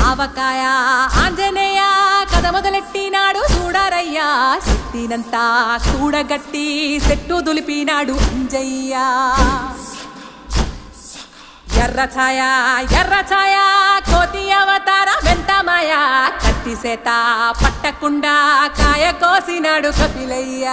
ఆవకాయ ఆంజనేయ కథ మొదలెట్టినాడు చూడారయ్యా శక్తినంతా కూడగట్టి చెట్టు దులిపినాడు అంజయ్య ఎర్ర ఛాయ కోతి అవతార వెంటమాయ కత్తి సేత పట్టకుండా కాయ కోసినాడు కపిలయ్య